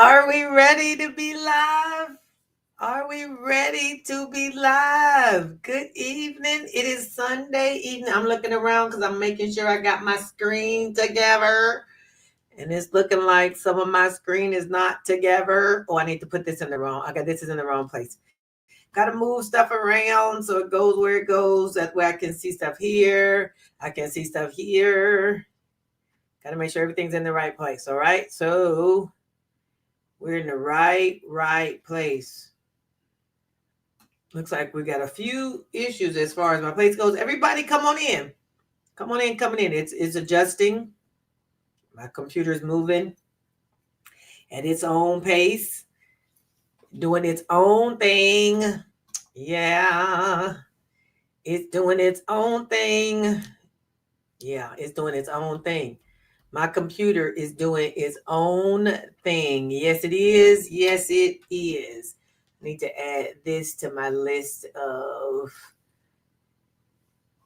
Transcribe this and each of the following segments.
Are we ready to be live? Are we ready to be live? Good evening. It is Sunday evening. I'm looking around because I'm making sure I got my screen together. And it's looking like some of my screen is not together. Oh, I need to put this in the wrong. Okay, this is in the wrong place. Got to move stuff around so it goes where it goes. That way I can see stuff here. I can see stuff here. Got to make sure everything's in the right place. All right. So we're in the right place. Looks like we got a few issues as far as my place goes. Everybody come on in. Come on in, coming in. It's adjusting. My computer's moving at its own pace, doing its own thing. Yeah. It's doing its own thing. Yeah, it's doing its own thing. My computer is doing its own thing. Yes, it is. Yes, it is. I need to add this to my list of.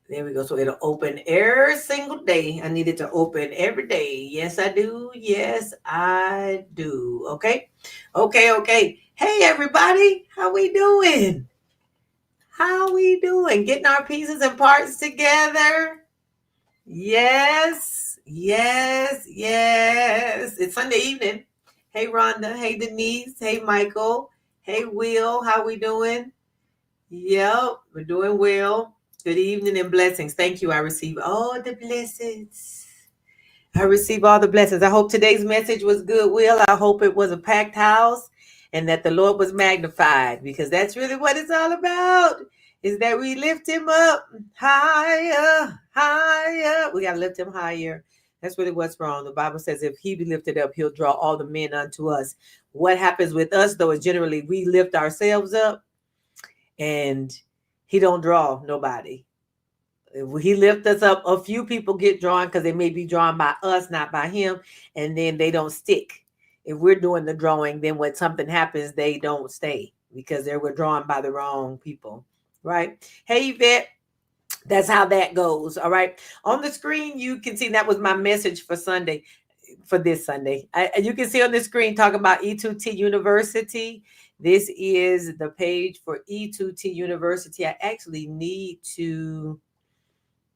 There we go. So it'll open every single day. I need it to open every day. Yes, I do. Yes, I do. Okay. Okay. Hey, everybody. How we doing? How we doing? Getting our pieces and parts together? Yes. It's Sunday evening. Hey, Rhonda. Hey, Denise. Hey, Michael. Hey, Will. How we doing? Yep, we're doing well. Good evening and blessings. Thank you. I receive all the blessings. I receive all the blessings. I hope today's message was good, Will. I hope it was a packed house and that the Lord was magnified, because that's really what it's all about, is that we lift him up higher. We got to lift him higher. That's really what's wrong. The Bible says if he be lifted up, he'll draw all the men unto us. What happens with us, though, is generally we lift ourselves up and he don't draw nobody. If he lifts us up, a few people get drawn because they may be drawn by us, not by him, and then they don't stick. If we're doing the drawing, then when something happens, they don't stay because they were drawn by the wrong people, right? Hey, Yvette, that's how that goes, all right? On the screen, you can see that was my message for Sunday, for this Sunday. You can see on the screen talking about E2T University. This is the page for E2T University. I actually need to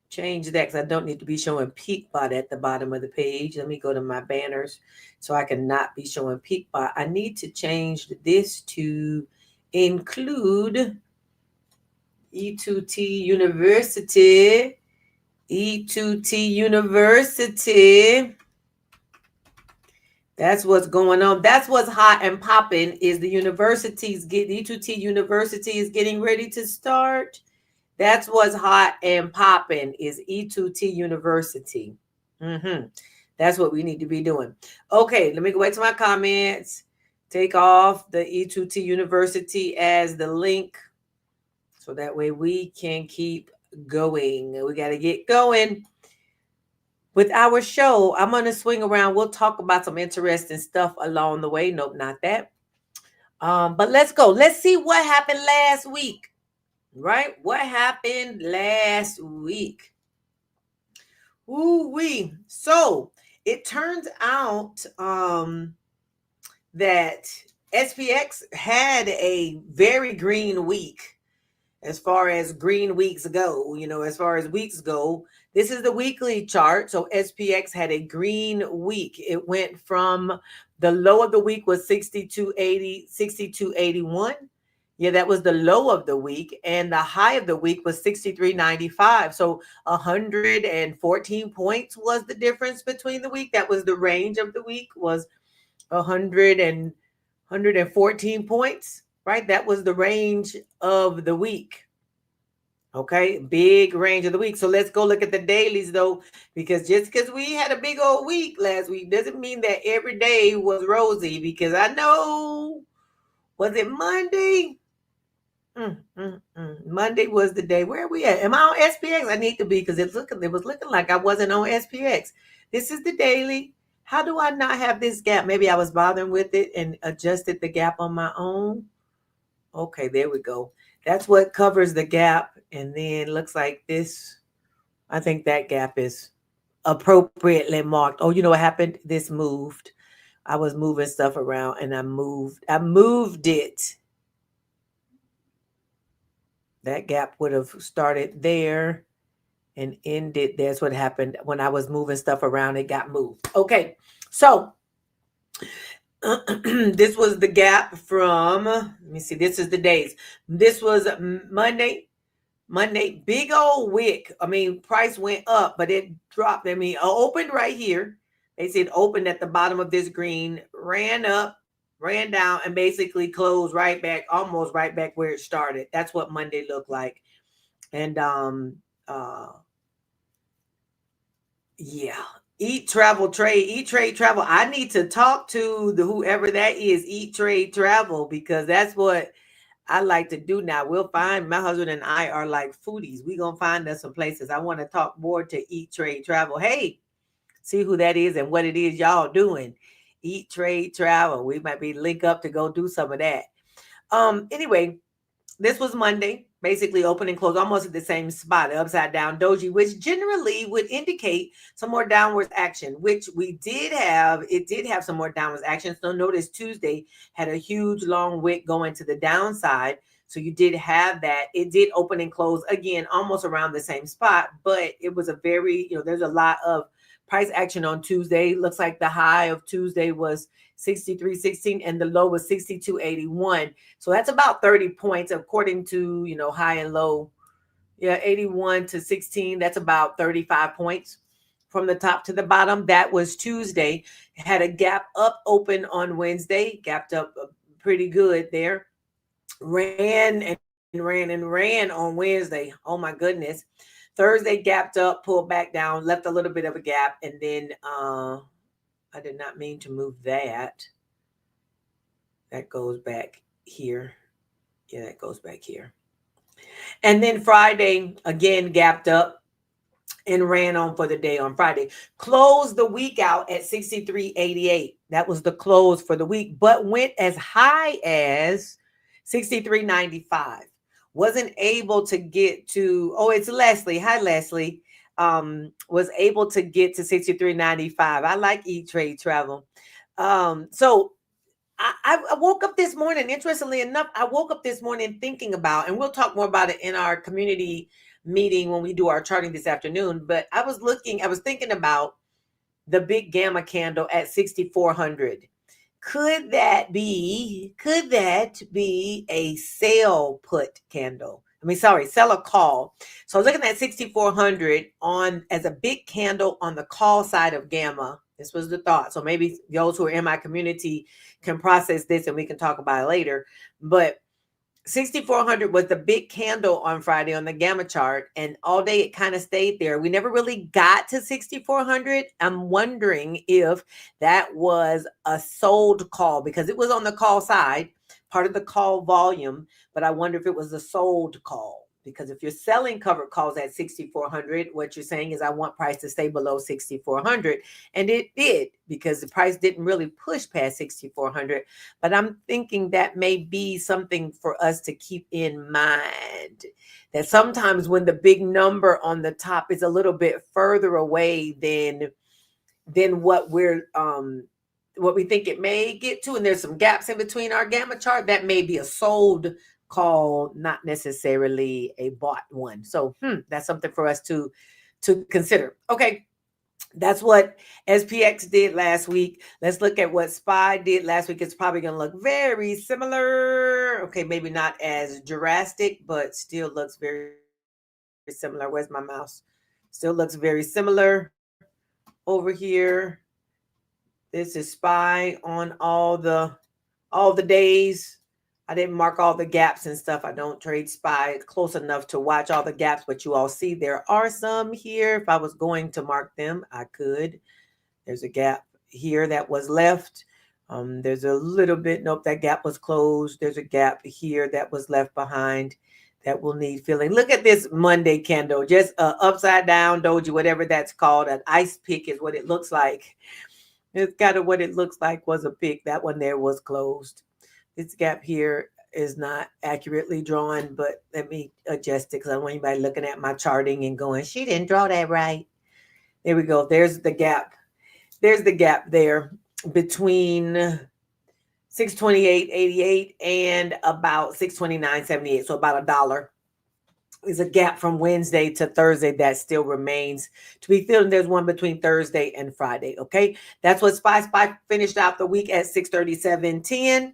change that because I don't need to be showing Peakbot at the bottom of the page. Let me go to my banners so I can not be showing Peakbot. I need to change this to include E2T University. E2T University. That's what's going on. That's what's hot and popping, is the universities E2T University is getting ready to start. That's what's hot and popping, is E2T University. That's what we need to be doing. Okay, let me go back to my comments. Take off the E2T University as the link so that way we can keep going. We got to get going with our show. I'm going to swing around. We'll talk about some interesting stuff along the way. Nope, not that. But let's go. Let's see what happened last week. Right? What happened last week? Ooh-wee. So it turns out that SPX had a very green week. As far as green weeks go, as far as weeks go, this is the weekly chart. So SPX had a green week. It went from the low of the week was 62.80, 62.81. Yeah, that was the low of the week. And the high of the week was 63.95. So 114 points was the difference between the week. That was the range of the week, was 114 points. Right? That was the range of the week. Okay, big range of the week. So let's go look at the dailies, though, because just because we had a big old week last week doesn't mean that every day was rosy, because I know, was it Monday? Monday was the day. Where are we at? Am I on SPX? I need to be, because it was looking like I wasn't on SPX. This is the daily. How do I not have this gap? Maybe I was bothering with it and adjusted the gap on my own. Okay, there we go. That's what covers the gap. And then looks like this. I think that gap is appropriately marked. Oh, you know what happened? This moved. I was moving stuff around and I moved it. That gap would have started there and ended. That's what happened when I was moving stuff around. It got moved. Okay. So this was the gap from, let me see, this is the days. This was Monday, big old wick. I mean, price went up, but it dropped. I mean, opened right here. They said opened at the bottom of this green, ran up, ran down, and basically closed right back, almost right back where it started. That's what Monday looked like. And yeah. Eat, travel, trade. Eat, trade, travel. I need to talk to the whoever that is. Eat, trade, travel, because that's what I like to do now. We'll find, my husband and I are like foodies. We're going to find us some places. I want to talk more to Eat, Trade, Travel. Hey, see who that is and what it is y'all doing. Eat, Trade, Travel. We might be link up to go do some of that. Anyway, this was Monday, basically open and close almost at the same spot, upside down doji, which generally would indicate some more downwards action, which we did have. It did have some more downwards action. So notice Tuesday had a huge long wick going to the downside. So you did have that. It did open and close again, almost around the same spot, but it was a very, there's a lot of price action on Tuesday. Looks like the high of Tuesday was 63.16 and the low was 62.81. So that's about 30 points according to, high and low. Yeah, 81 to 16. That's about 35 points from the top to the bottom. That was Tuesday. Had a gap up open on Wednesday, gapped up pretty good there. Ran on Wednesday. Oh my goodness. Thursday gapped up, pulled back down, left a little bit of a gap, and then I did not mean to move that. That goes back here. Yeah, that goes back here. And then Friday, again, gapped up and ran on for the day on Friday. Closed the week out at 63.88. That was the close for the week, but went as high as 63.95. Wasn't able to get to, it's Leslie. Hi, Leslie. Was able to get to 63.95. I like E-Trade Travel. So I woke up this morning, interestingly enough, I woke up this morning thinking about, and we'll talk more about it in our community meeting when we do our charting this afternoon, but I was thinking about the big gamma candle at 6,400. Could that be a sell put candle? Sell a call. So I was looking at 6,400 as a big candle on the call side of gamma. This was the thought. So maybe those who are in my community can process this and we can talk about it later. But 6,400 was the big candle on Friday on the gamma chart, and all day it kind of stayed there. We never really got to 6,400. I'm wondering if that was a sold call because it was on the call side, part of the call volume, but I wonder if it was a sold call. Because if you're selling covered calls at 6,400, what you're saying is I want price to stay below 6,400. And it did, because the price didn't really push past 6,400. But I'm thinking that may be something for us to keep in mind. That sometimes when the big number on the top is a little bit further away than what we think it may get to, and there's some gaps in between our gamma chart, that may be a sold call, not necessarily a bought one. So that's something for us to consider. Okay, that's what SPX did last week. Let's look at what SPY did last week. It's probably going to look very similar. Okay, maybe not as drastic, but still looks very similar. Where's my mouse? Still looks very similar over here. This is SPY on all the days. I didn't mark all the gaps and stuff. I don't trade SPY close enough to watch all the gaps, but you all see there are some here. If I was going to mark them, I could. There's a gap here that was left. There's a little bit. Nope, that gap was closed. There's a gap here that was left behind that will need filling. Look at this Monday candle, just upside down doji, whatever that's called. An ice pick is what it looks like. It's kind of what it looks like was a pick. That one there was closed. This gap here is not accurately drawn, but let me adjust it because I don't want anybody looking at my charting and going, she didn't draw that right. There we go. There's the gap. There's the gap there. between 628.88 and about 629.78. So about $1 is a gap from Wednesday to Thursday that still remains to be filled. And there's one between Thursday and Friday. Okay. That's what SPY finished out the week at 637.10.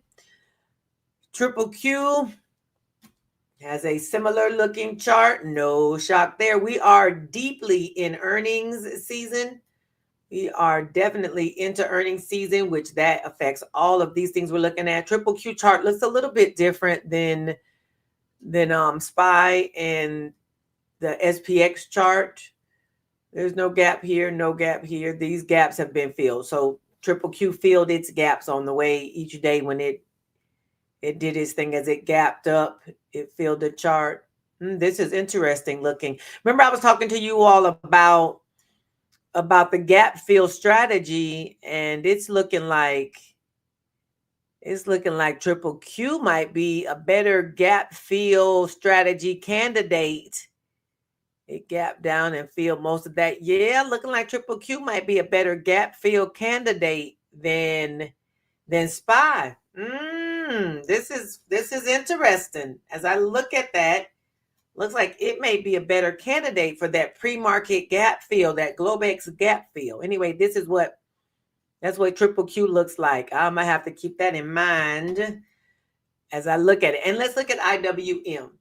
Triple Q has a similar looking chart. No shock there. We are deeply in earnings season. We are definitely into earnings season, which that affects all of these things we're looking at. Triple Q chart looks a little bit different than SPY and the SPX chart. There's no gap here, no gap here. These gaps have been filled. So Triple Q filled its gaps on the way each day when it did its thing as it gapped up. It filled the chart. This is interesting looking. Remember, I was talking to you all about the gap fill strategy, and it's looking like Triple Q might be a better gap fill strategy candidate. It gapped down and filled most of that. Yeah, looking like Triple Q might be a better gap fill candidate than SPY. This is interesting. As I look at that, looks like it may be a better candidate for that pre-market gap fill, that Globex gap fill. Anyway, that's what Triple Q looks like. I might have to keep that in mind as I look at it. And let's look at IWM.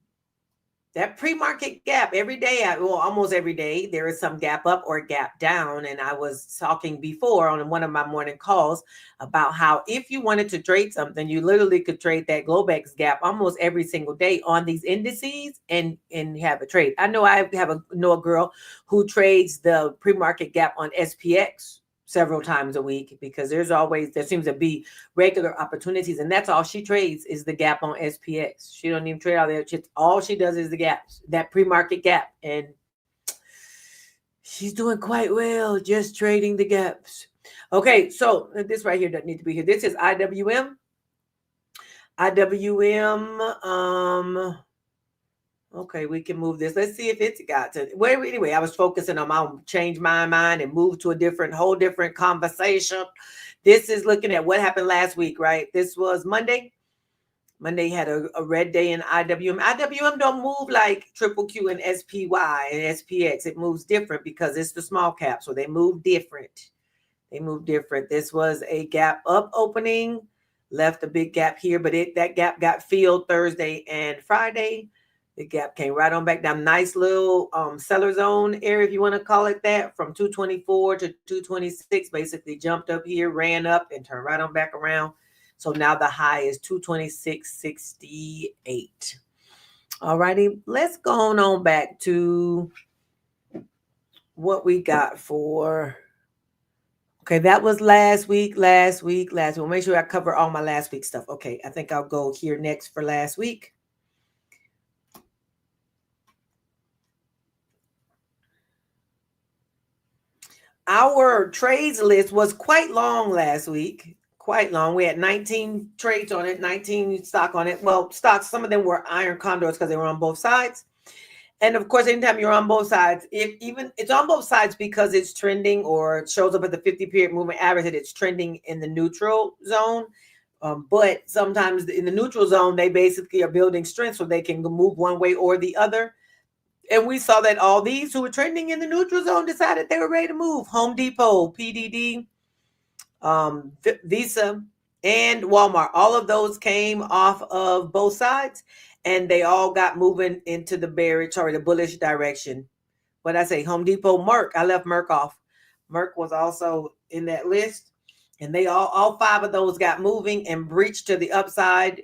That pre-market gap every day, almost every day, there is some gap up or gap down. And I was talking before on one of my morning calls about how if you wanted to trade something, you literally could trade that Globex gap almost every single day on these indices and have a trade. I know I know a girl who trades the pre-market gap on SPX several times a week because there seems to be regular opportunities, and that's all she trades is the gap on SPX. She don't even trade all that shit. All she does is the gaps, that pre-market gap, and she's doing quite well just trading the gaps. Okay, so this right here doesn't need to be here. This is IWM. Okay, we can move this. Let's see if it's got to. Well, anyway, I was focusing on my change my mind and move to a whole different conversation. This is looking at what happened last week, right? This was Monday. Monday had a red day in IWM. IWM don't move like Triple Q and SPY and SPX. It moves different because it's the small cap, so they move different. This was a gap up opening, left a big gap here, but that gap got filled Thursday and Friday. The gap came right on back down. Nice little seller zone area, if you want to call it that, from 224 to 226. Basically jumped up here, ran up, and turned right on back around. So now the high is 226.68. All righty, let's go on back to what we got for. Okay, that was last week. We'll make sure I cover all my last week stuff. Okay, I think I'll go here next for last week. Our trades list was quite long last week. Quite long. We had 19 trades on it, 19 stock on it. Well, stocks, some of them were iron condors because they were on both sides. And of course, anytime you're on both sides, it's on both sides because it's trending or it shows up at the 50-period moving average that it's trending in the neutral zone. But sometimes in the neutral zone, they basically are building strength so they can move one way or the other. And we saw that all these who were trending in the neutral zone decided they were ready to move. Home Depot, PDD, Visa, and Walmart. All of those came off of both sides, and they all got moving into the the bullish direction. What I say, Home Depot, Merck. I left Merck off. Merck was also in that list, and they all five of those got moving and breached to the upside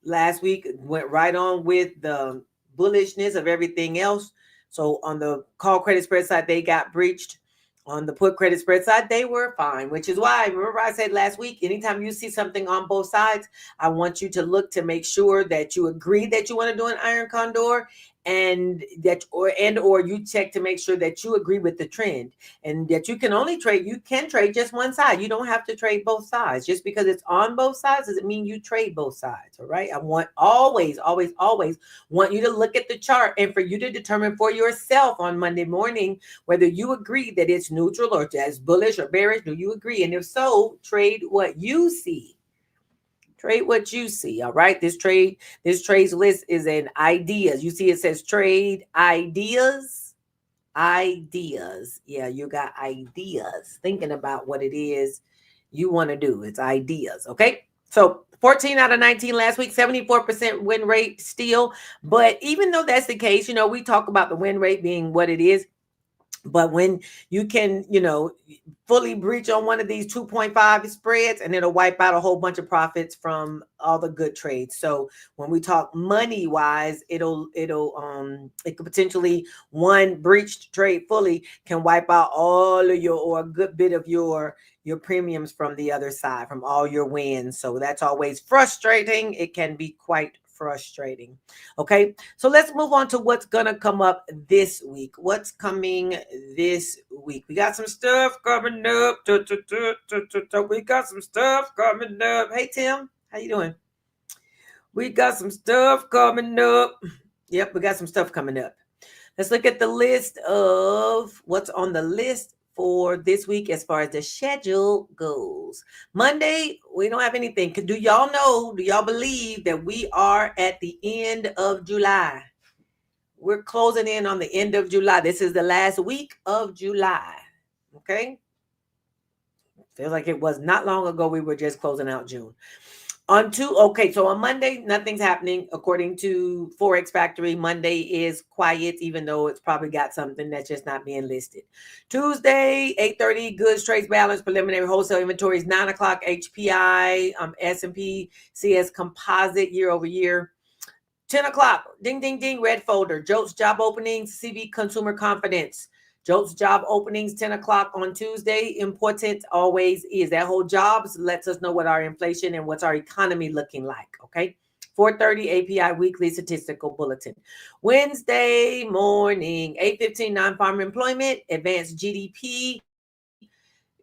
last week. Went right on with the bullishness of everything else. So on the call credit spread side, they got breached. On the put credit spread side, they were fine, which is why, remember I said last week, anytime you see something on both sides, I want you to look to make sure that you agree that you want to do an iron condor and or you check to make sure that you agree with the trend, and that you can trade just one side. You don't have to trade both sides. Just because it's on both sides doesn't mean you trade both sides. All right. I want always want you to look at the chart and for you to determine for yourself on Monday morning whether you agree that it's neutral or just bullish or bearish. Do you agree? And if so, trade what you see. Trade what you see. All right. This trades list is in ideas. You see, it says trade ideas. Ideas. Yeah, you got ideas. Thinking about what it is you want to do. It's ideas. Okay. So 14 out of 19 last week, 74% win rate still. But even though that's the case, we talk about the win rate being what it is. But when you can, fully breach on one of these 2.5 spreads, and it'll wipe out a whole bunch of profits from all the good trades. So when we talk money wise, it could potentially one breached trade fully can wipe out all of your, or a good bit of your premiums from the other side, from all your wins. So that's always frustrating. It can be quite frustrating. Okay, so let's move on to what's gonna come up this week. What's coming this week? We got some stuff coming up. We got some stuff coming up. Hey Tim, how you doing? We got some stuff coming up. Yep, we got some stuff coming up. Let's look at the list of what's on the list for this week as far as the schedule goes. Monday, we don't have anything. Do y'all believe that we are at the end of July? We're closing in on the end of July. This is the last week of July. Okay. Feels like it was not long ago we were just closing out June. So on Monday, nothing's happening. According to Forex Factory, Monday is quiet, even though it's probably got something that's just not being listed. Tuesday, 8:30, goods, trades, balance, preliminary wholesale inventories, 9 o'clock, HPI, S&P, CS composite year over year. 10 o'clock, ding, ding, ding, red folder, JOLTS job openings, CV consumer confidence. JOLTS job openings, 10 o'clock on Tuesday. Important always is. That whole jobs lets us know what our inflation and what's our economy looking like, okay? 4:30 API weekly statistical bulletin. Wednesday morning, 8:15 non-farm employment, advanced GDP,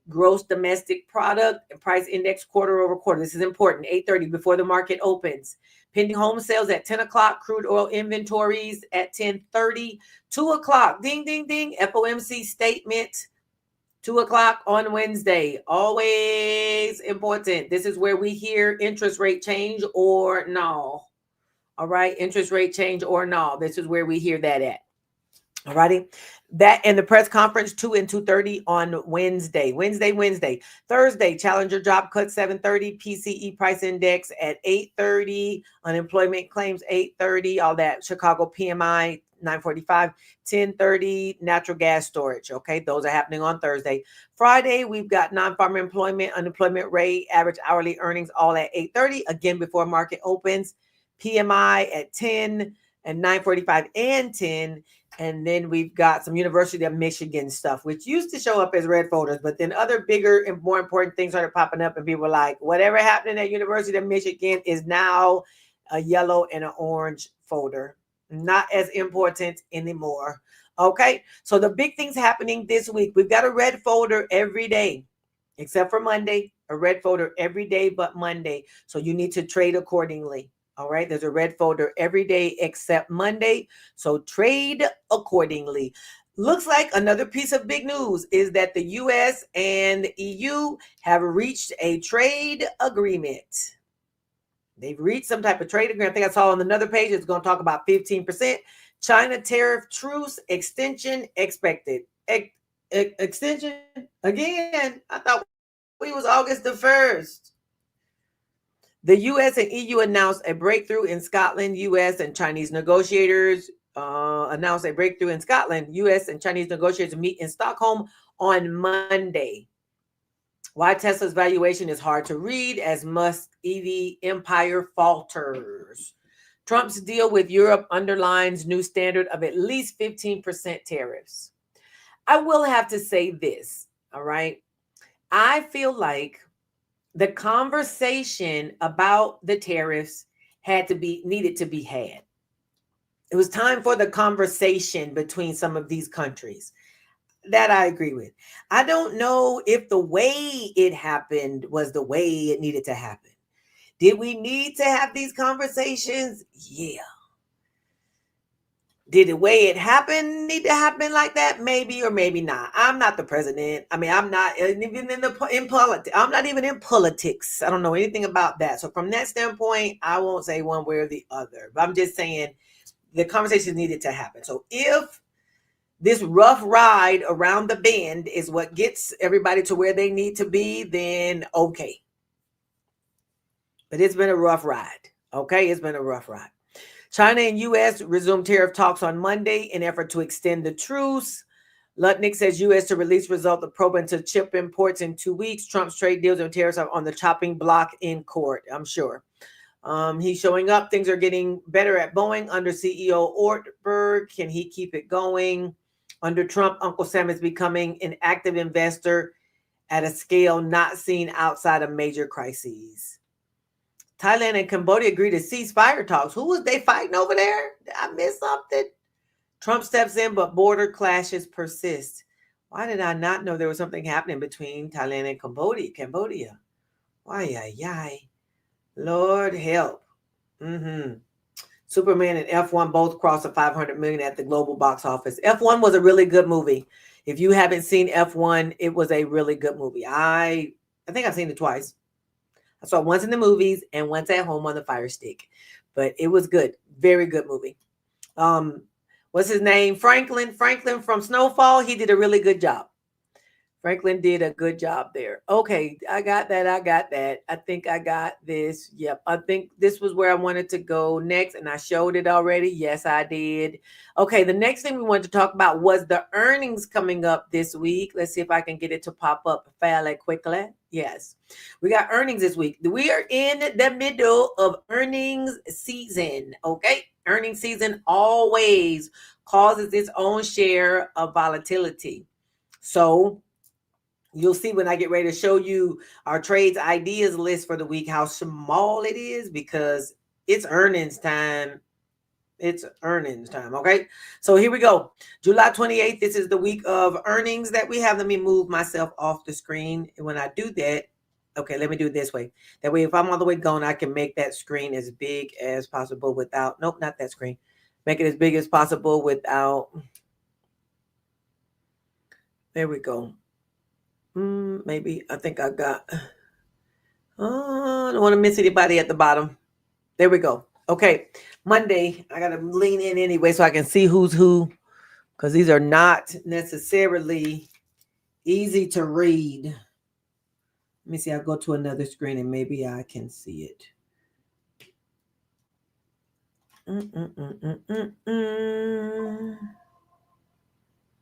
gross domestic product, and price index quarter over quarter. This is important. 8:30 before the market opens. Pending home sales at 10 o'clock, crude oil inventories at 10:30, 2 o'clock, ding, ding, ding, FOMC statement, 2 o'clock on Wednesday. Always important. This is where we hear interest rate change or no. All right, interest rate change or no. This is where we hear that at. All righty. That and the press conference 2 and 2:30 on Wednesday. Thursday, Challenger job cut 7:30, PCE price index at 8:30, unemployment claims 8:30, all that. Chicago PMI 9:45, 10:30, natural gas storage. Okay, those are happening on Thursday. Friday, we've got non-farm employment, unemployment rate, average hourly earnings, all at 8:30. Again, before market opens. PMI at 10 and 9:45 and 10. And then we've got some University of Michigan stuff, which used to show up as red folders, but then other bigger and more important things started popping up, and people were like, whatever happened at University of Michigan is now a yellow and an orange folder. Not as important anymore. Okay, so the big things happening this week. We've got a red folder every day, except for Monday, a red folder every day but Monday. So you need to trade accordingly. All right, there's a red folder every day except Monday. So trade accordingly. Looks like another piece of big news is that the US and the EU have reached a trade agreement. They've reached some type of trade agreement. I think I saw on another page, it's going to talk about 15%. China tariff truce extension expected. Extension again. I thought it was August the 1st. The U.S. and EU announced a breakthrough in Scotland. U.S. and Chinese negotiators announced a breakthrough in Scotland. U.S. and Chinese negotiators meet in Stockholm on Monday. Why Tesla's valuation is hard to read as Musk EV empire falters. Trump's deal with Europe underlines new standard of at least 15% tariffs. I will have to say this, all right? I feel like the conversation about the tariffs needed to be had. It was time for the conversation between some of these countries. That I agree with. I don't know if the way it happened was the way it needed to happen. Did we need to have these conversations? Yeah. Did the way it happened need to happen like that? Maybe or maybe not. I'm not the president. I mean, I'm not even in politics. I'm not even in politics. I don't know anything about that. So from that standpoint, I won't say one way or the other. But I'm just saying the conversation needed to happen. So if this rough ride around the bend is what gets everybody to where they need to be, then okay. But it's been a rough ride. Okay, it's been a rough ride. China and U.S. resumed tariff talks on Monday in effort to extend the truce. Lutnick says U.S. to release result of probe into chip imports in 2 weeks. Trump's trade deals and tariffs are on the chopping block in court, I'm sure. He's showing up. Things are getting better at Boeing under CEO Ortberg. Can he keep it going? Under Trump, Uncle Sam is becoming an active investor at a scale not seen outside of major crises. Thailand and Cambodia agreed to ceasefire talks. Who was they fighting over there? Did I miss something? Trump steps in, but border clashes persist. Why did I not know there was something happening between Thailand and Cambodia? Why? Lord help. Superman and F1 both crossed the 500 million at the global box office. F1 was a really good movie. If you haven't seen F1, it was a really good movie. I think I've seen it twice. I saw it once in the movies and once at home on the Fire Stick. But it was good. Very good movie. What's his name? Franklin from Snowfall. He did a really good job. Franklin did a good job there. Okay, I got that. I think I got this. Yep, I think this was where I wanted to go next, and I showed it already. Yes, I did. Okay, the next thing we wanted to talk about was the earnings coming up this week. Let's see if I can get it to pop up fairly quickly. Yes, we got earnings this week. We are in the middle of earnings season. Okay, earnings season always causes its own share of volatility. So you'll see when I get ready to show you our trades ideas list for the week, how small it is because it's earnings time. It's earnings time. Okay. So here we go. July 28th. This is the week of earnings that we have. Let me move myself off the screen. And when I do that, okay, let me do it this way. That way, if I'm all the way gone, I can make that screen as big as possible without, nope, not that screen. Make it as big as possible without, there we go. Maybe I think I got, I don't want to miss anybody at the bottom. There we go. Okay. Monday, I got to lean in anyway so I can see who's who, because these are not necessarily easy to read. Let me see. I'll go to another screen and maybe I can see it.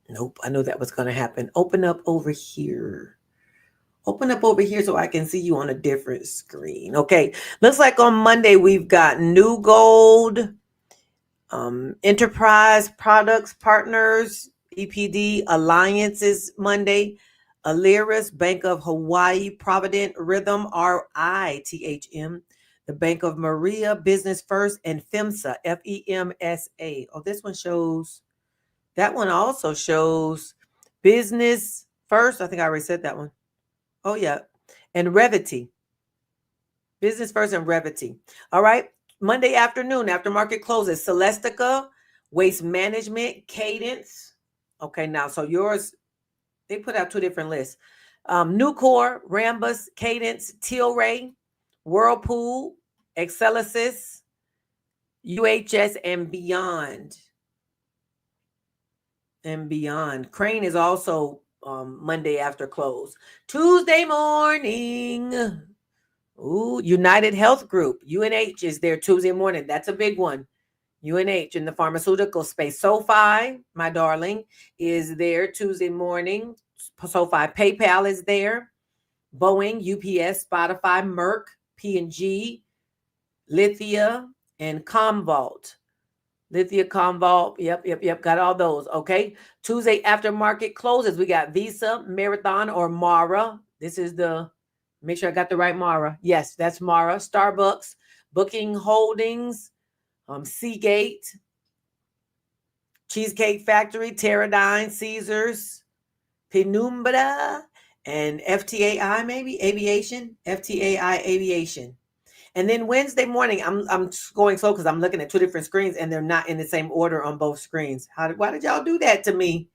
Nope. I know that was going to happen. Open up over here. Open up over here so I can see you on a different screen. Okay. Looks like on Monday we've got New Gold, Enterprise Products Partners, EPD Alliances Monday, Alerus, Bank of Hawaii, Provident, Rhythm, RITHM, the Bank of Maria, Business First, and FEMSA, FEMSA. Oh, this one shows, that one also shows Business First. I think I already said that one. Oh, yeah. And Revity. Business First and Revity. All right. Monday afternoon, after market closes, Celestica, Waste Management, Cadence. Okay, now, so yours, they put out two different lists. Nucor, Rambus, Cadence, Tilray, Whirlpool, Excelsis, UHS, and Beyond. Crane is also Monday after close. Tuesday morning. United Health Group, UNH is there Tuesday morning. That's a big one. UNH in the pharmaceutical space. SoFi, my darling, is there Tuesday morning. SoFi. PayPal is there. Boeing, UPS, Spotify, Merck, P&G, Lithia, and Commvault. Yep. Got all those. Okay. Tuesday after market closes, we got Visa, Marathon, or Mara. This is the, make sure I got the right Mara. Yes, that's Mara. Starbucks, Booking Holdings, Seagate, Cheesecake Factory, Teradyne, Caesars, Penumbra, and FTAI, maybe Aviation, FTAI Aviation. And then Wednesday morning, I'm going slow because I'm looking at two different screens and they're not in the same order on both screens. Why did y'all do that to me?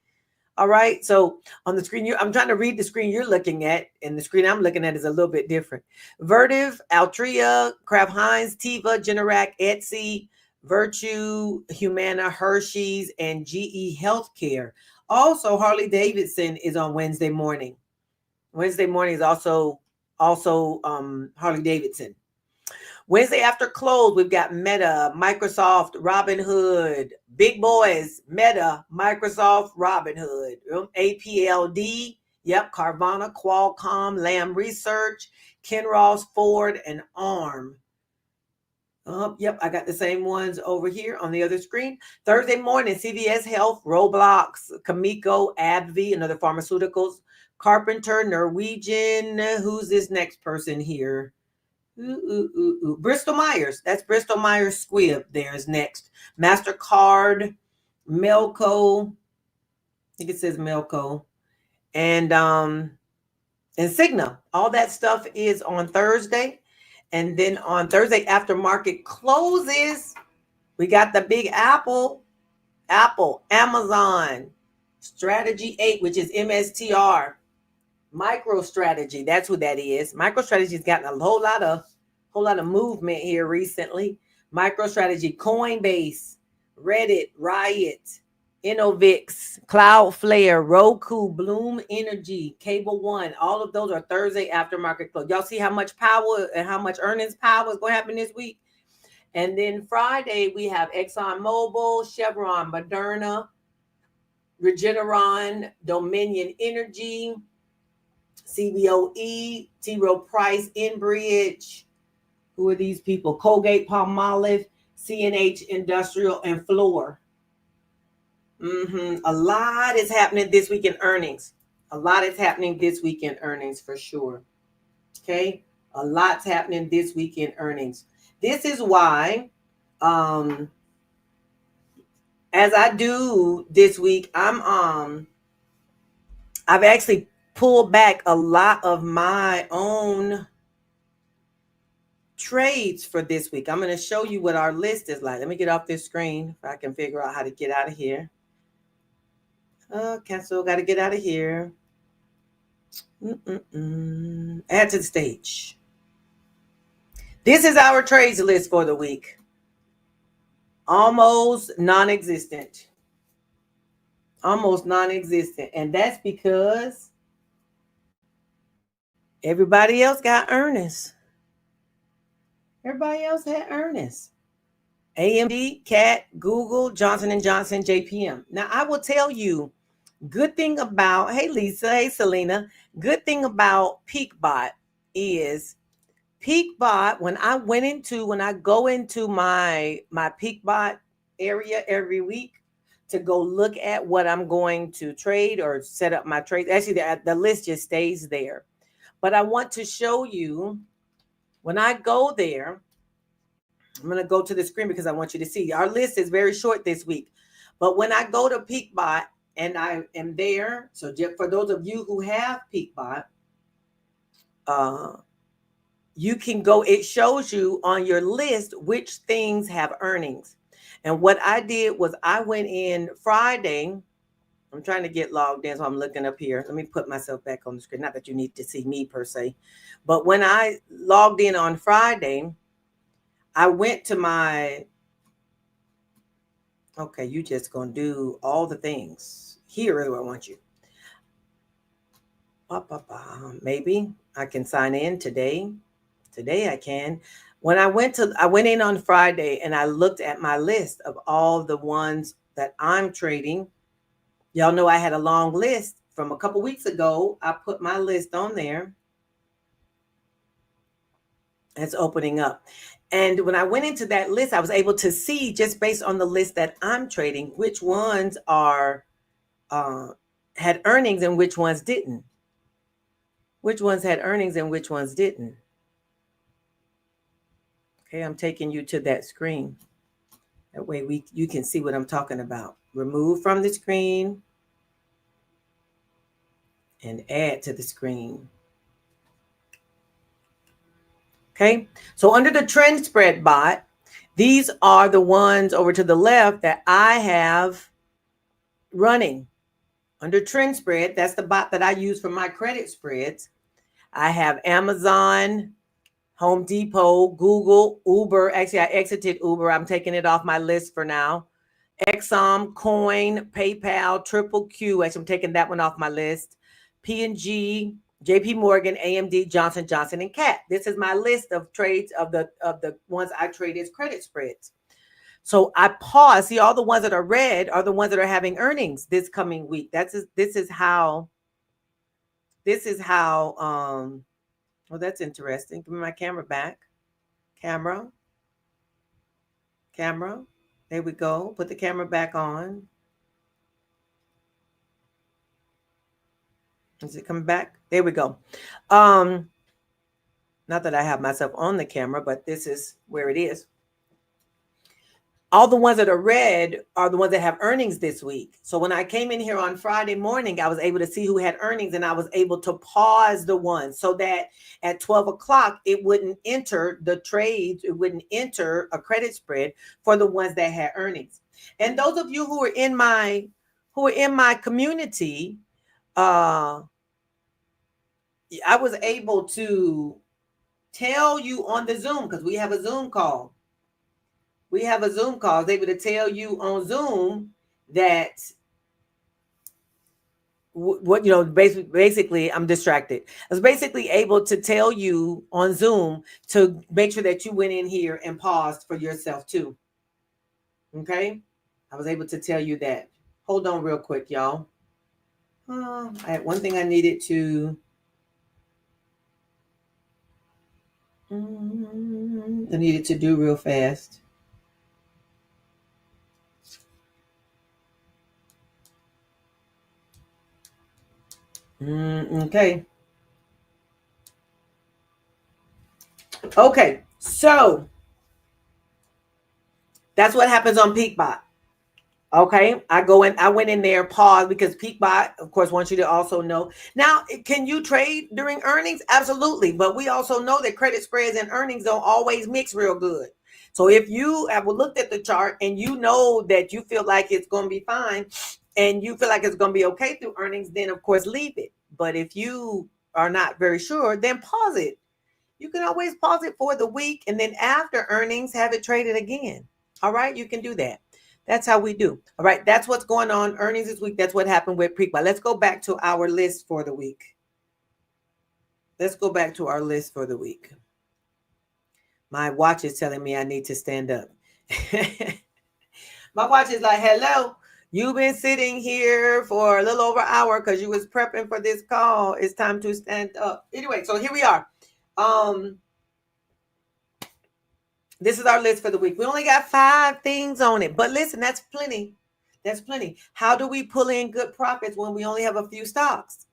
All right. So on the screen, I'm trying to read the screen you're looking at, and the screen I'm looking at is a little bit different. Vertiv, Altria, Kraft Heinz, Teva, Generac, Etsy, Virtue, Humana, Hershey's, and GE Healthcare. Also, Harley Davidson is on Wednesday morning. Wednesday morning is also Harley Davidson. Wednesday after close, we've got Meta, Microsoft, Robinhood, big boys, Meta, Microsoft, Robinhood, APLD, yep, Carvana, Qualcomm, Lam Research, Kinross, Ford, and ARM. Yep, I got the same ones over here on the other screen. Thursday morning, CVS Health, Roblox, Kamiko, AbbVie, and other pharmaceuticals, Carpenter, Norwegian. Who's this next person here? Bristol Myers. That's Bristol Myers Squibb. There's next. MasterCard, Melco. I think it says Melco. And Cigna. All that stuff is on Thursday. And then on Thursday after market closes, we got the big Apple, Amazon, Strategy 8, which is MSTR. MicroStrategy, that's what that is. MicroStrategy's gotten a whole lot of movement here recently. MicroStrategy, Coinbase, Reddit, Riot, Innovix, Cloudflare, Roku, Bloom Energy, Cable One. All of those are Thursday after market close. Y'all see how much power and how much earnings power is going to happen this week? And then Friday, we have ExxonMobil, Chevron, Moderna, Regeneron, Dominion Energy, CBOE, T. Rowe Price, Enbridge. Who are these people? Colgate, Palmolive, CNH Industrial, and Fluor. A lot is happening this week in earnings. A lot is happening this week in earnings for sure. Okay? A lot's happening this week in earnings. This is why, as I do this week, I've actually pulled back a lot of my own trades for this week. I'm going to show you what our list is like. Let me get off this screen if I can figure out how to get out of here. Cancel, got to get out of here. Add to the stage. This is our trades list for the week. Almost non-existent. Almost non-existent. And that's because everybody else got earnings. Everybody else had earnings. AMD, CAT, Google, Johnson & Johnson, JPM. Now, I will tell you, good thing about, hey, Lisa, hey, Selena, good thing about Peakbot is Peakbot, when I go into my Peakbot area every week to go look at what I'm going to trade or set up my trades, actually, the list just stays there. But I want to show you, when I go there, I'm going to go to the screen because I want you to see. Our list is very short this week. But when I go to Peakbot and I am there, so for those of you who have Peakbot, you can go, it shows you on your list which things have earnings. And what I did was I went in Friday. I'm trying to get logged in, so I'm looking up here. Let me put myself back on the screen. Not that you need to see me per se. But when I logged in on Friday, I went to my, okay, you just going to do all the things. Here is where I want you. Maybe I can sign in today. Today I can. When I went in on Friday and I looked at my list of all the ones that I'm trading. Y'all know I had a long list from a couple weeks ago. I put my list on there. It's opening up. And when I went into that list, I was able to see, just based on the list that I'm trading, which ones are had earnings and which ones didn't. Which ones had earnings and which ones didn't. Okay, I'm taking you to that screen. That way you can see what I'm talking about. remove from the screen, and add to the screen. Okay, so under the trend spread bot, these are the ones over to the left that I have running. Under trend spread, that's the bot that I use for my credit spreads. I have Amazon, Home Depot, Google, Uber. Actually, I exited Uber. I'm taking it off my list for now. Exxon, Coin, PayPal, Triple Q. Actually, I'm taking that one off my list. P&G, JP Morgan, AMD, Johnson Johnson, and CAT. This is my list of trades of the ones I trade as credit spreads. So I pause. See, all the ones that are red are the ones that are having earnings this coming week. This is how. Well, that's interesting. Give me my camera back. Camera. There we go. Put the camera back on. Is it coming back? There we go. Not that I have myself on the camera, but this is where it is. All the ones that are red are the ones that have earnings this week. So when I came in here on Friday morning, I was able to see who had earnings, and I was able to pause the ones so that at 12 o'clock, it wouldn't enter the trades. It wouldn't enter a credit spread for the ones that had earnings. And those of you who are in my community, I was able to tell you on the Zoom, because we have a Zoom call. I was able to tell you on Zoom that basically I'm distracted. I was basically able to tell you on Zoom to make sure that you went in here and paused for yourself too. Okay. I was able to tell you that. Hold on real quick, y'all. I had one thing I needed to do real fast. Okay. Okay, so that's what happens on Peakbot. Okay, I went in there, pause, because Peakbot, of course, wants you to also know. Now, can you trade during earnings? Absolutely, but we also know that credit spreads and earnings don't always mix real good. So if you have looked at the chart and you know that you feel like it's going to be fine and you feel like it's going to be okay through earnings, then of course leave it. But if you are not very sure, then pause it. You can always pause it for the week, and then after earnings, have it traded again. All right, you can do that. That's how we do. All right, that's what's going on. Earnings this week. That's what happened with Peakbot. Let's go back to our list for the week. My watch is telling me I need to stand up. My watch is like, hello, you've been sitting here for a little over an hour because you was prepping for this call. It's time to stand up. Anyway, so here we are. This is our list for the week. We only got 5 things on it, but listen, that's plenty. How do we pull in good profits when we only have a few stocks?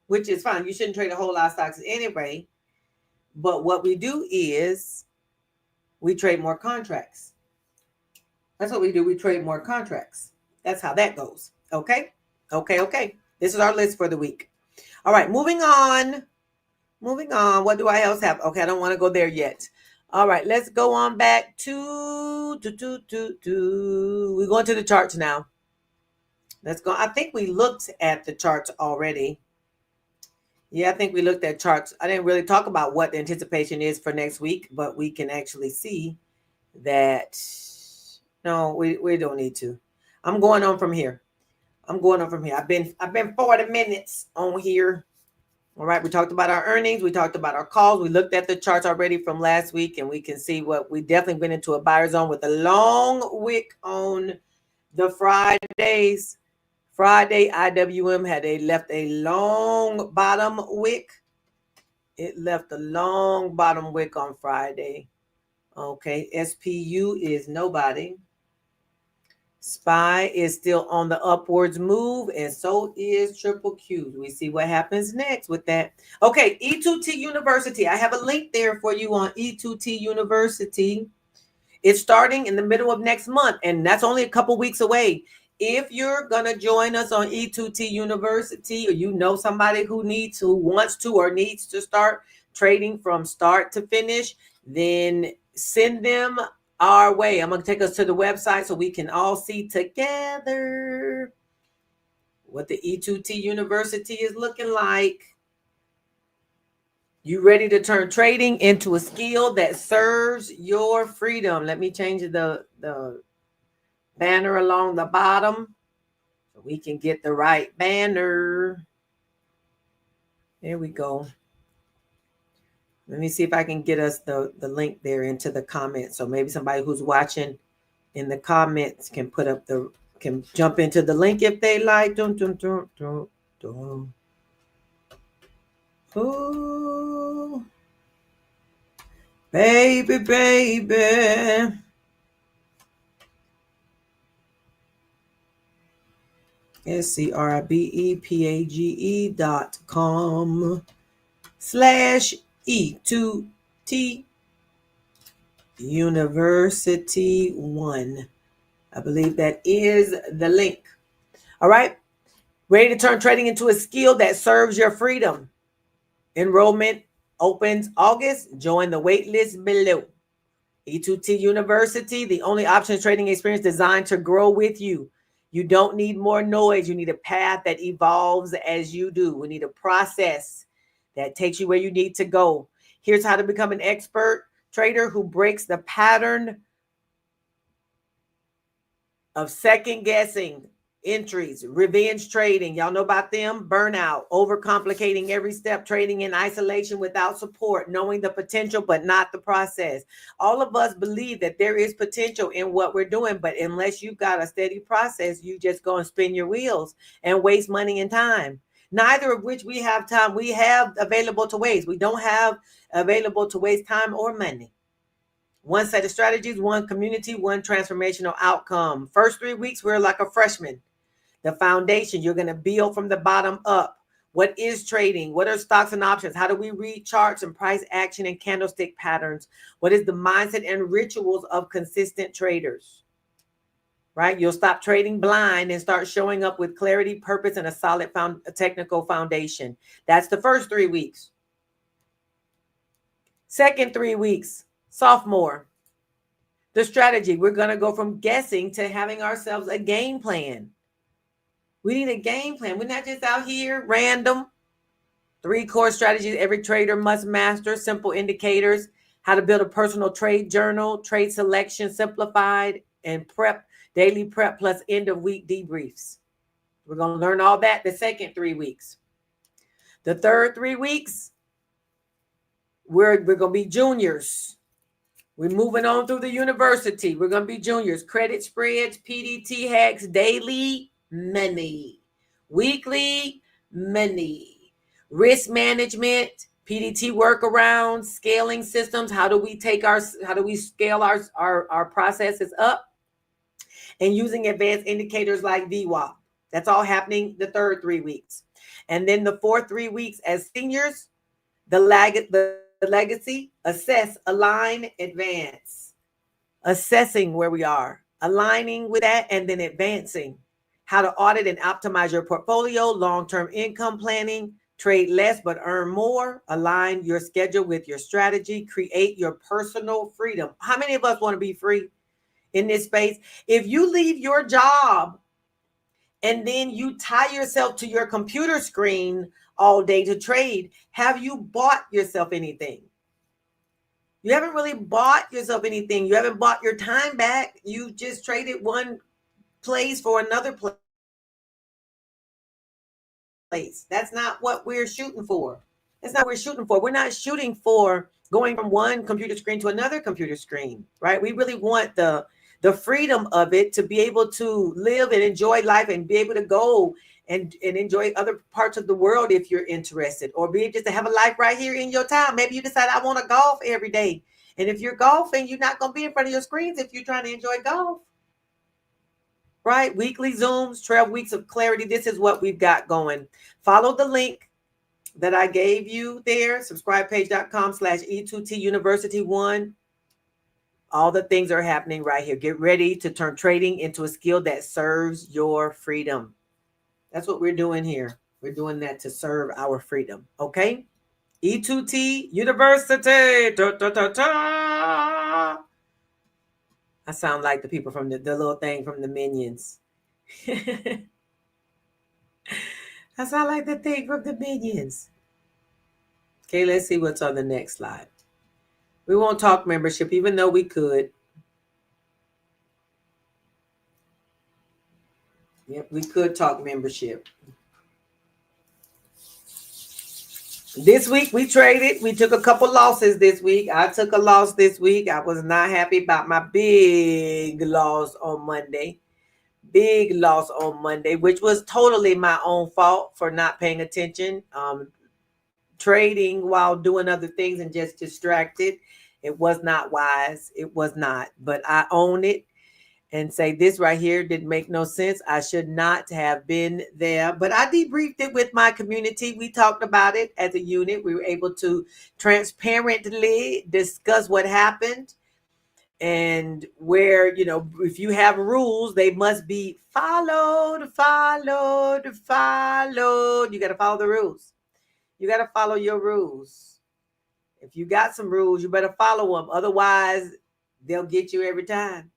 Which is fine. You shouldn't trade a whole lot of stocks anyway. But what we do is we trade more contracts. That's what we do. We trade more contracts. That's how that goes. Okay. This is our list for the week. All right, moving on. What do I else have? Okay, I don't want to go there yet. All right, let's go on back to we're going to the charts now. Let's go. I think we looked at the charts already. Yeah, I think we looked at charts. I didn't really talk about what the anticipation is for next week, but we can actually see that. No, we don't need to. I'm going on from here. I've been 40 minutes on here. All right, we talked about our earnings. We talked about our calls. We looked at the charts already from last week, and we can see what we definitely went into a buyer zone with a long wick on the Fridays. Friday, IWM left a long bottom wick. It left a long bottom wick on Friday. Okay, SPU is nobody. SPY is still on the upwards move, and so is Triple Q. We see what happens next with that. Okay, E2T University. I have a link there for you on E2T University. It's starting in the middle of next month, and that's only a couple weeks away. If you're going to join us on E2T University, or you know somebody who wants to or needs to start trading from start to finish, then send them our way. I'm going to take us to the website so we can all see together what the E2T University is looking like. You ready to turn trading into a skill that serves your freedom? Let me change the banner along the bottom so we can get the right banner. There we go. Let me see if I can get us the link there into the comments. So maybe somebody who's watching in the comments can can jump into the link if they like. Dun, dun, dun, dun, dun. Oh, baby, baby. SCRBEPAGE.com/E2T University 1. I believe that is the link. All right. Ready to turn trading into a skill that serves your freedom. Enrollment opens August. Join the wait list below. E2T University, the only options trading experience designed to grow with you. You don't need more noise. You need a path that evolves as you do. We need a process that takes you where you need to go. Here's how to become an expert trader who breaks the pattern of second guessing entries, revenge trading. Y'all know about them? Burnout, overcomplicating every step, trading in isolation without support, knowing the potential but not the process. All of us believe that there is potential in what we're doing, but unless you've got a steady process, you just go and spin your wheels and waste money and time. Neither of which we have time. We have available to waste. We don't have available to waste time or money. One set of strategies, one community, one transformational outcome. First 3 weeks, we're like a freshman. The foundation, you're going to build from the bottom up. What is trading? What are stocks and options? How do we read charts and price action and candlestick patterns? What is the mindset and rituals of consistent traders? Right? You'll stop trading blind and start showing up with clarity, purpose, and a solid technical foundation. That's the first 3 weeks. Second 3 weeks, sophomore. The strategy, we're going to go from guessing to having ourselves a game plan. We need a game plan. We're not just out here random. 3 core strategies every trader must master. Simple indicators, how to build a personal trade journal, trade selection simplified, and prep, daily prep plus end of week debriefs. We're going to learn all that the second 3 weeks. The third 3 weeks, we're going to be juniors. We're moving on through the university. We're going to be juniors. Credit spreads, PDT hacks, daily money, weekly money, risk management, PDT workarounds, scaling systems. How do we scale our processes up? And using advanced indicators like VWAP. That's all happening the third 3 weeks. And then the fourth 3 weeks as seniors, the legacy, assess, align, advance. Assessing where we are, aligning with that, and then advancing. How to audit and optimize your portfolio, long-term income planning, trade less but earn more, align your schedule with your strategy, create your personal freedom. How many of us want to be free in this space? If you leave your job and then you tie yourself to your computer screen all day to trade, have you bought yourself anything? You haven't really bought yourself anything. You haven't bought your time back. You just traded one place for another place. That's not what we're shooting for. That's not what we're shooting for. We're not shooting for going from one computer screen to another computer screen, right? We really want the freedom of it to be able to live and enjoy life and be able to go and enjoy other parts of the world if you're interested, or be able just to have a life right here in your town. Maybe you decide I want to golf every day. And if you're golfing, you're not going to be in front of your screens if you're trying to enjoy golf. Right? Weekly Zooms, 12 weeks of clarity. This is what we've got going. Follow the link that I gave you there, subscribepage.com/E2T University 1. All the things are happening right here. Get ready to turn trading into a skill that serves your freedom. That's what we're doing here. We're doing that to serve our freedom. Okay? E2T University. Da, da, da, da. I sound like the people from the little thing from the Minions. I sound like the thing from the Minions. Okay, let's see what's on the next slide. We won't talk membership, even though we could. Yep, we could talk membership. This week we traded. We took a couple losses this week. I took a loss this week. I was not happy about my big loss on Monday. Big loss on Monday, which was totally my own fault for not paying attention. Trading while doing other things and just distracted. It was not wise. It was not. But I own it and say this right here didn't make no sense. I should not have been there. But I debriefed it with my community. We talked about it as a unit. We were able to transparently discuss what happened and where, if you have rules, they must be followed. You got to follow the rules. You got to follow your rules. If you got some rules, you better follow them. Otherwise, they'll get you every time.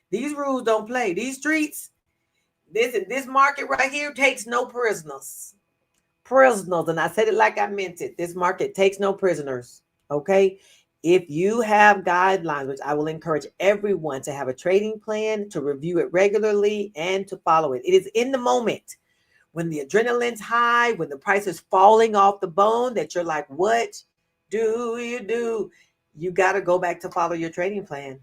These rules don't play. These streets, this market right here takes no prisoners. And I said it like I meant it. This market takes no prisoners. Okay? If you have guidelines, which I will encourage everyone to have a trading plan, to review it regularly, and to follow it. It is in the moment when the adrenaline's high, when the price is falling off the bone, that you're like, what do you do? You got to go back to follow your trading plan.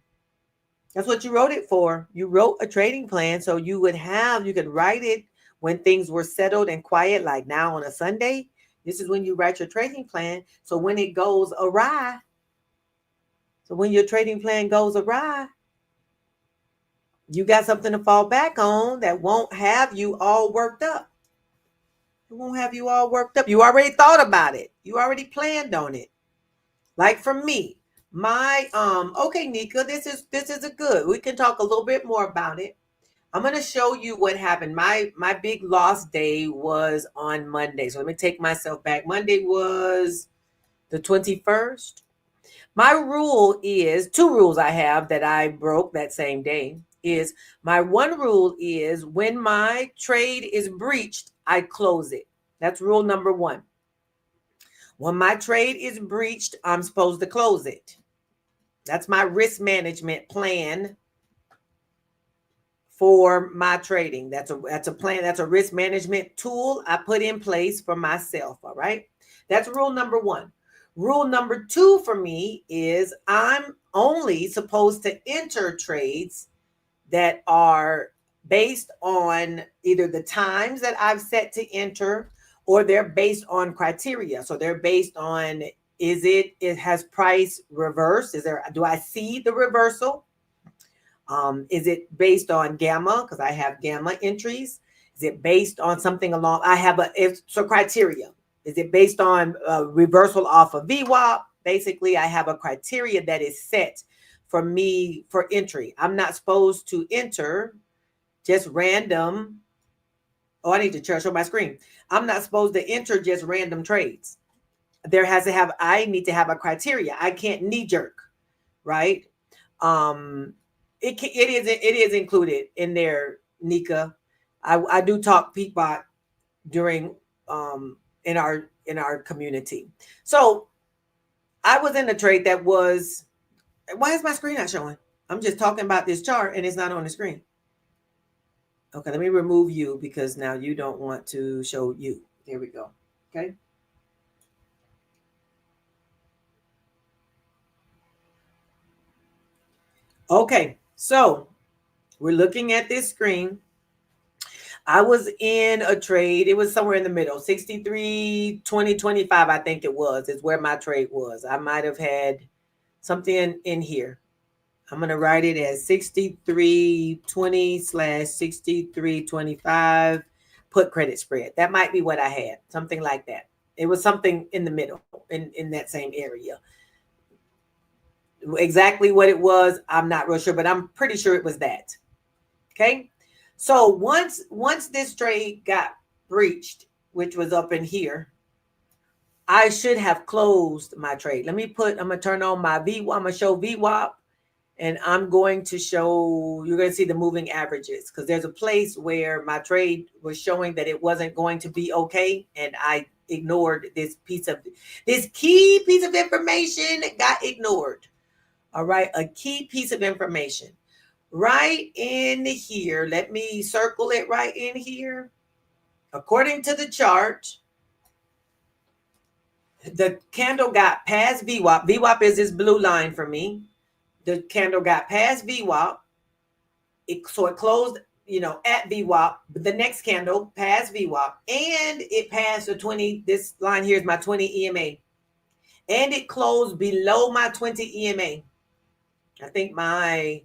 That's what you wrote it for. You wrote a trading plan so you could write it when things were settled and quiet, like now on a Sunday. This is when you write your trading plan. So when it goes awry, when your trading plan goes awry, you got something to fall back on that won't have you all worked up. It won't have you all worked up. You already thought about it. You already planned on it. Like for me, okay, Nika, this is a good. We can talk a little bit more about it. I'm going to show you what happened. My big loss day was on Monday. So let me take myself back. Monday was the 21st. My rule is, two rules I have that I broke that same day is, my one rule is when my trade is breached, I close it. That's rule number one. When my trade is breached, I'm supposed to close it. That's my risk management plan for my trading. That's a plan. That's a risk management tool I put in place for myself. All right. That's rule number one. Rule number two for me is I'm only supposed to enter trades that are based on either the times that I've set to enter, or they're based on criteria. So they're based on, it has price reversed? Do I see the reversal? Is it based on gamma? Because I have gamma entries. Is it based on something along? So criteria. Is it based on reversal off of VWAP? Basically, I have a criteria that is set for me for entry. I'm not supposed to enter just random. Oh, I need to show my screen. I'm not supposed to enter just random trades. I need to have a criteria. I can't knee jerk, right? It is included in there, Nika. I do talk Peakbot during in our community. So I was in a trade that was, why is my screen not showing? I'm just talking about this chart and it's not on the screen. Okay, let me remove you because now you don't want to show you. There we go. Okay. Okay, so we're looking at this screen. I was in a trade. It was somewhere in the middle, 63, 20, 25, I think it was, is where my trade was. I might have had something in here. I'm going to write it as 6320/6325 put credit spread. That might be what I had, something like that. It was something in the middle, in that same area. Exactly what it was, I'm not real sure, but I'm pretty sure it was that. Okay. So once this trade got breached, which was up in here, I should have closed my trade. I'm going to turn on my VWAP. I'm going to show VWAP, and I'm going to show, you're going to see the moving averages, because there's a place where my trade was showing that it wasn't going to be okay. And I ignored this key piece of information got ignored. All right. A key piece of information right in here. Let me circle it right in here. According to the chart, the candle got past VWAP. VWAP is this blue line for me. The candle got past VWAP. So it closed, at VWAP. But the next candle passed VWAP, and it passed the 20. This line here is my 20 EMA, and it closed below my 20 EMA. I think my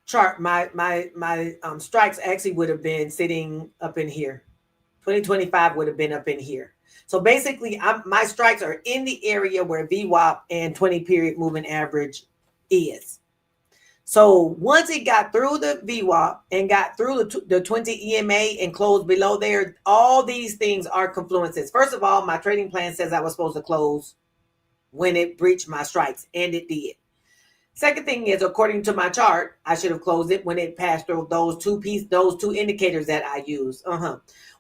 chart, my strikes actually would have been sitting up in here. 2025 would have been up in here. So basically, my strikes are in the area where VWAP and 20 period moving average is. So once it got through the VWAP and got through the 20 EMA and closed below there, all these things are confluences. First of all, my trading plan says I was supposed to close when it breached my strikes, and it did. Second thing is, according to my chart, I should have closed it when it passed through those two indicators that I use.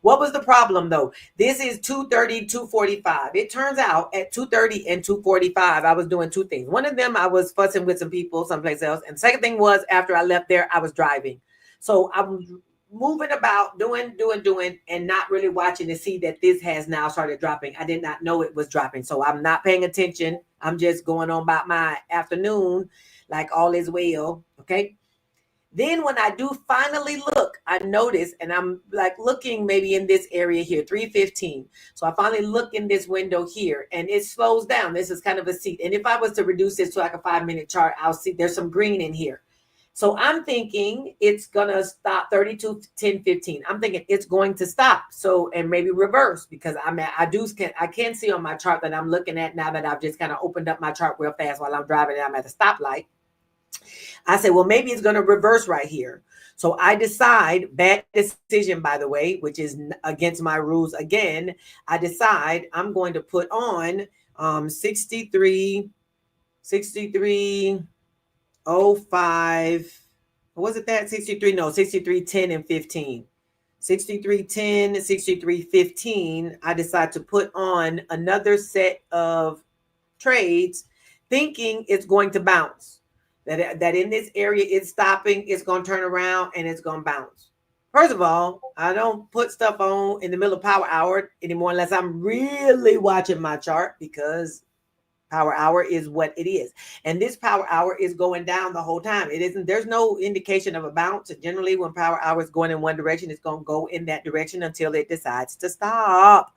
What was the problem though? This is 230, 245. It turns out at 230 and 245, I was doing two things. One of them, I was fussing with some people someplace else. And second thing was, after I left there, I was driving. So I was moving about, doing, and not really watching to see that this has now started dropping. I did not know it was dropping. So I'm not paying attention. I'm just going on about my afternoon, like all is well. Okay. Then when I do finally look, I notice, and I'm like looking maybe in this area here, 315. So I finally look in this window here, and it slows down. This is kind of a seat. And if I was to reduce this to like a 5-minute chart, I'll see there's some green in here. So I'm thinking it's going to stop 32, 10, 15. I'm thinking it's going to stop. So, and maybe reverse, because I can see on my chart that I'm looking at now that I've just kind of opened up my chart real fast while I'm driving and I'm at the stoplight. I said, well, maybe it's going to reverse right here. So I decide, bad decision, by the way, which is against my rules again. I decide I'm going to put on 63.05. Was it that 63? No, 63.10 and 15. 63.10, 63.15. I decide to put on another set of trades, thinking it's going to bounce. That in this area it's stopping, it's going to turn around, and it's going to bounce. First of all, I don't put stuff on in the middle of power hour anymore unless I'm really watching my chart, because power hour is what it is. And this power hour is going down the whole time. There's no indication of a bounce. And generally when power hour is going in one direction, it's going to go in that direction until it decides to stop.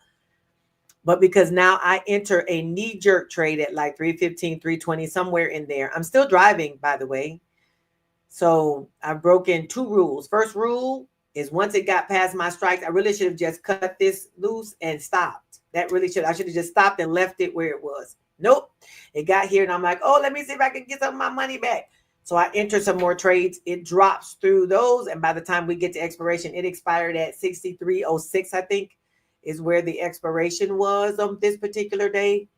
But because now I enter a knee-jerk trade at like 315, 320, somewhere in there. I'm still driving, by the way. So I've broken two rules. First rule is, once it got past my strikes, I really should have just cut this loose and stopped. I should have just stopped and left it where it was. Nope. It got here and I'm like, oh, let me see if I can get some of my money back. So I enter some more trades. It drops through those. And by the time we get to expiration, it expired at 63.06, I think, is where the expiration was on this particular day.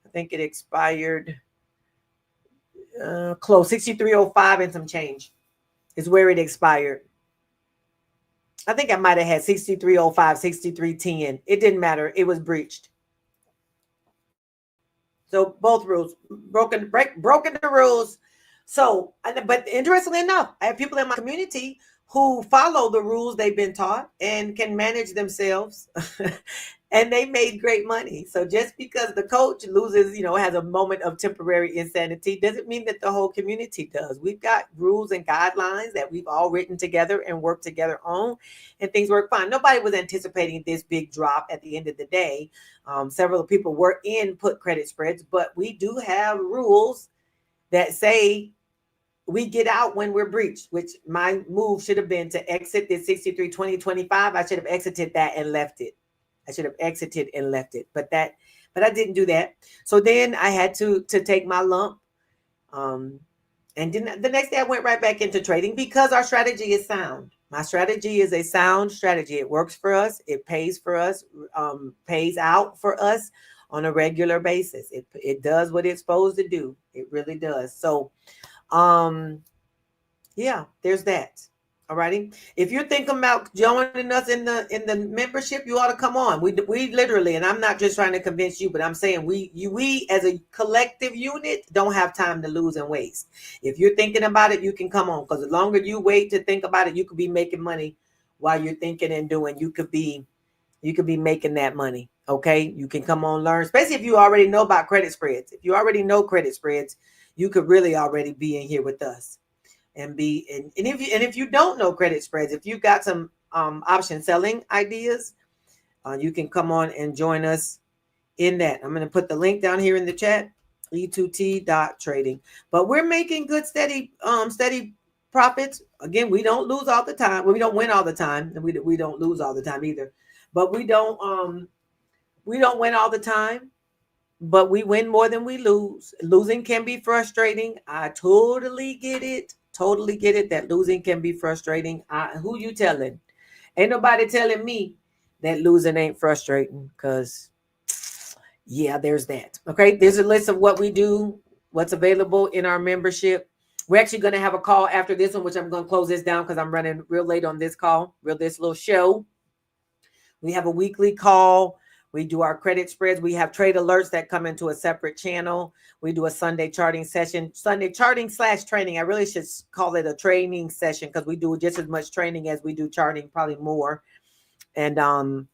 I think it expired close, 63.05 and some change is where it expired. I think I might have had 63.05, 63.10. It didn't matter. It was breached. So both rules, broken the rules. So, but interestingly enough, I have people in my community who follow the rules they've been taught and can manage themselves, and they made great money. So just because the coach loses, has a moment of temporary insanity, doesn't mean that the whole community does. We've got rules and guidelines that we've all written together and worked together on, and things work fine. Nobody was anticipating this big drop at the end of the day. Several people were in put credit spreads, but we do have rules that say we get out when we're breached, which my move should have been to exit this 63.20.25. I should have exited that and left it. But But I didn't do that. So then I had to take my lump. And then the next day I went right back into trading because our strategy is sound. My strategy is a sound strategy. It works for us. It pays for us, pays out for us on a regular basis. It does what it's supposed to do. It really does. So, yeah, there's that. All righty. If you're thinking about joining us in the membership, you ought to come on. We literally, and I'm not just trying to convince you, but I'm saying we as a collective unit don't have time to lose and waste. If you're thinking about it, you can come on, because the longer you wait to think about it, you could be making money while you're thinking and doing. You could be making that money. Okay, you can come on, learn, especially if you already know about credit spreads. If you already know credit spreads, you could really already be in here with us. And if you don't know credit spreads, if you've got some option selling ideas, you can come on and join us in that. I'm going to put the link down here in the chat, E2T.trading. But we're making good, steady profits. Again, we don't lose all the time. Well, we don't win all the time, and we don't lose all the time either. But we don't win all the time. But we win more than we lose. Losing can be frustrating. I totally get it. Totally get it that losing can be frustrating. Who you telling? Ain't nobody telling me that losing ain't frustrating, because, yeah, there's that. Okay, there's a list of what we do, what's available in our membership. We're actually going to have a call after this one, which I'm going to close this down because I'm running real late on this call, this little show. We have a weekly call. We do our credit spreads. We have trade alerts that come into a separate channel. We do a Sunday charting session, Sunday charting / training. I really should call it a training session because we do just as much training as we do charting, probably more. And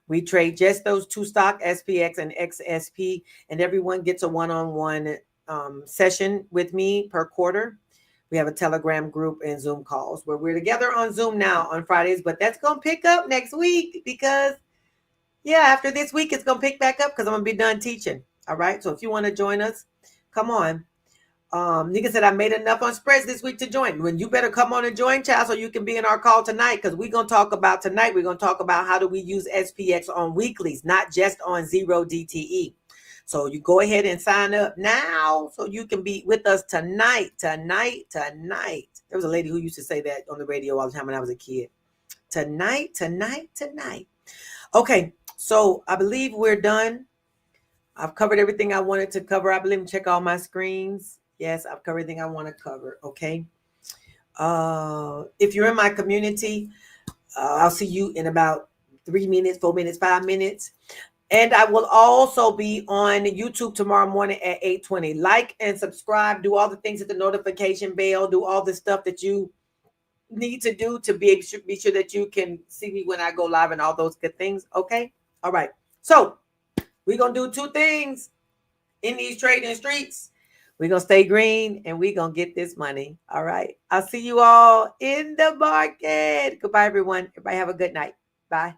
we trade just those two stock, SPX and XSP, and everyone gets a one-on-one session with me per quarter. We have a Telegram group and Zoom calls where we're together on Zoom now on Fridays, but that's going to pick up next week because, yeah, after this week, it's going to pick back up because I'm going to be done teaching. All right. So if you want to join us, come on. Nika said, I made enough on spreads this week to join. When you better come on and join, child, so you can be in our call tonight, because we're going to talk about how do we use SPX on weeklies, not just on 0 DTE. So you go ahead and sign up now so you can be with us tonight. There was a lady who used to say that on the radio all the time when I was a kid. Tonight. Okay. So I believe we're done. I've covered everything I wanted to cover. I believe, check all my screens. Yes, I've covered everything I want to cover. Okay. If you're in my community, I'll see you in about 3 minutes, 4 minutes, 5 minutes. And I will also be on YouTube tomorrow morning at 8:20. Like and subscribe. Do all the things at the notification bell. Do all the stuff that you need to do to be sure that you can see me when I go live and all those good things. Okay. All right. So we're going to do 2 things in these trading streets. We're going to stay green and we're going to get this money. All right. I'll see you all in the market. Goodbye, everyone. Everybody have a good night. Bye.